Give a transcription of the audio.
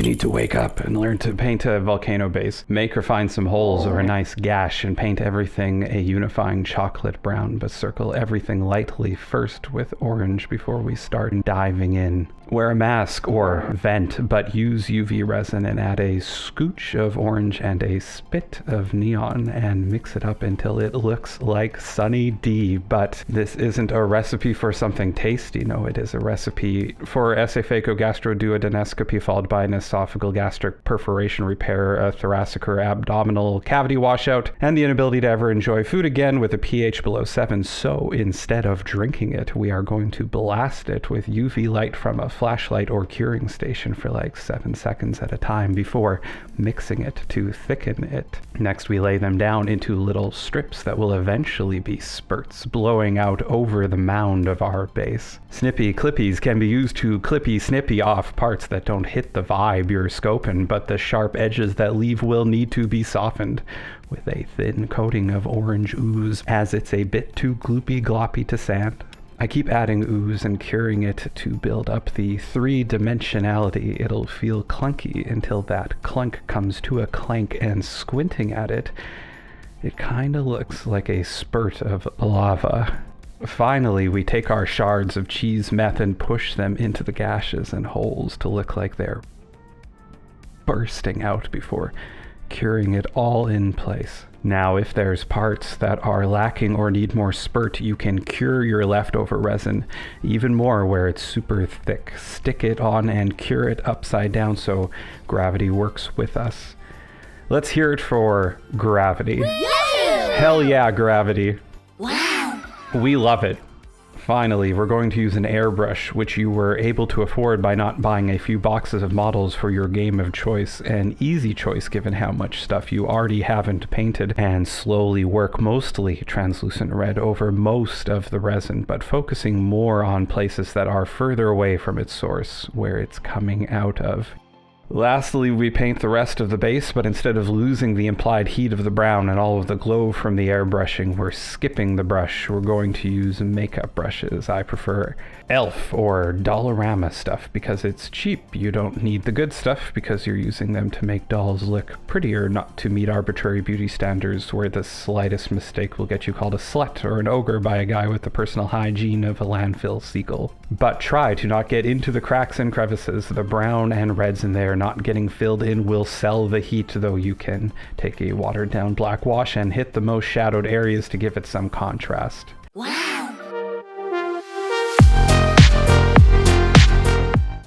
need to wake up and learn to paint a volcano base. Make or find some holes or a nice gash and paint everything a unifying chocolate brown, but circle everything lightly first with orange before we start diving in. Wear a mask or vent, but use UV resin and add a scooch of orange and a spit of neon and mix it up until it looks like Sunny D. But this isn't a recipe for something tasty. No, it is a recipe for esophagogastroduodenoscopy followed by an esophageal gastric perforation repair, a thoracic or abdominal cavity washout, and the inability to ever enjoy food again with a pH below 7. So instead of drinking it, we are going to blast it with UV light from a flashlight or curing station for like 7 seconds at a time before mixing it to thicken it. Next, we lay them down into little strips that will eventually be spurts blowing out over the mound of our base. Snippy clippies can be used to clippy snippy off parts that don't hit the vibe you're scoping, but the sharp edges that leave will need to be softened with a thin coating of orange ooze, as it's a bit too gloopy gloppy to sand. I keep adding ooze and curing it to build up the three-dimensionality. It'll feel clunky until that clunk comes to a clank, and squinting at it, it kinda looks like a spurt of lava. Finally, we take our shards of cheese meth and push them into the gashes and holes to look like they're bursting out before curing it all in place. Now, if there's parts that are lacking or need more spurt, you can cure your leftover resin even more where it's super thick. Stick it on and cure it upside down so gravity works with us. Let's hear it for gravity. Yay! Hell yeah, gravity. Wow! We love it. Finally, we're going to use an airbrush, which you were able to afford by not buying a few boxes of models for your game of choice. An easy choice given how much stuff you already haven't painted, and slowly work mostly translucent red over most of the resin, but focusing more on places that are further away from its source, where it's coming out of. Lastly, we paint the rest of the base, but instead of losing the implied heat of the brown and all of the glow from the airbrushing, we're skipping the brush. We're going to use makeup brushes. I prefer Elf or Dollarama stuff because it's cheap. You don't need the good stuff because you're using them to make dolls look prettier, not to meet arbitrary beauty standards where the slightest mistake will get you called a slut or an ogre by a guy with the personal hygiene of a landfill seagull. But try to not get into the cracks and crevices. The brown and reds in there not getting filled in will sell the heat, though you can take a watered down black wash and hit the most shadowed areas to give it some contrast. Wow!